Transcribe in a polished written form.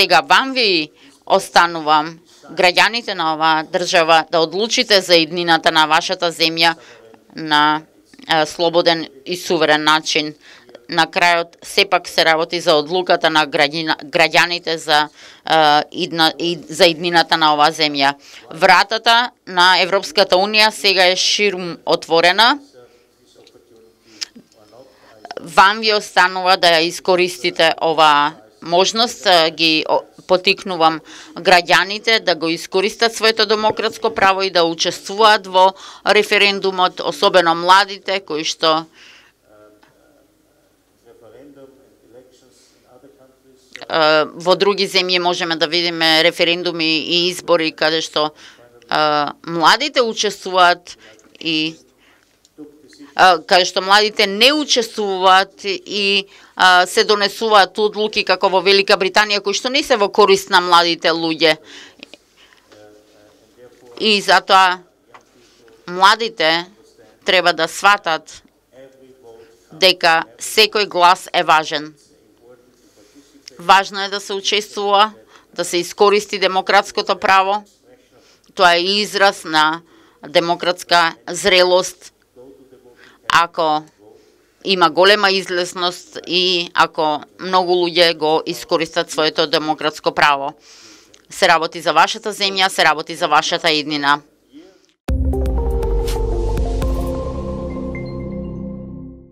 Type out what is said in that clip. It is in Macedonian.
Сега вам ви останувам, граѓаните на оваа држава, да одлучите за иднината на вашата земја на слободен и суверен начин. На крајот сепак се работи за одлуката на граѓаните за иднината на оваа земја. Вратата на Европската унија сега е ширум отворена. Вам ви останува да ја искористите оваа можност, ги потикнувам граѓаните да го искористат своето демократско право и да учествуваат во референдумот, особено младите кои што во други земји можеме да видиме референдуми и избори каде што младите учествуваат и каде што младите не учествуваат и се донесуваат одлуки како во Велика Британија кои што не се во корист на младите луѓе. И затоа младите треба да сватат дека секој глас е важен. Важно е да се учествува, да се искористи демократското право. Тоа е израз на демократска зрелост. Ако има голема излезност и ако многу луѓе го искористат своето демократско право. Се работи за вашата земја, се работи за вашата иднина.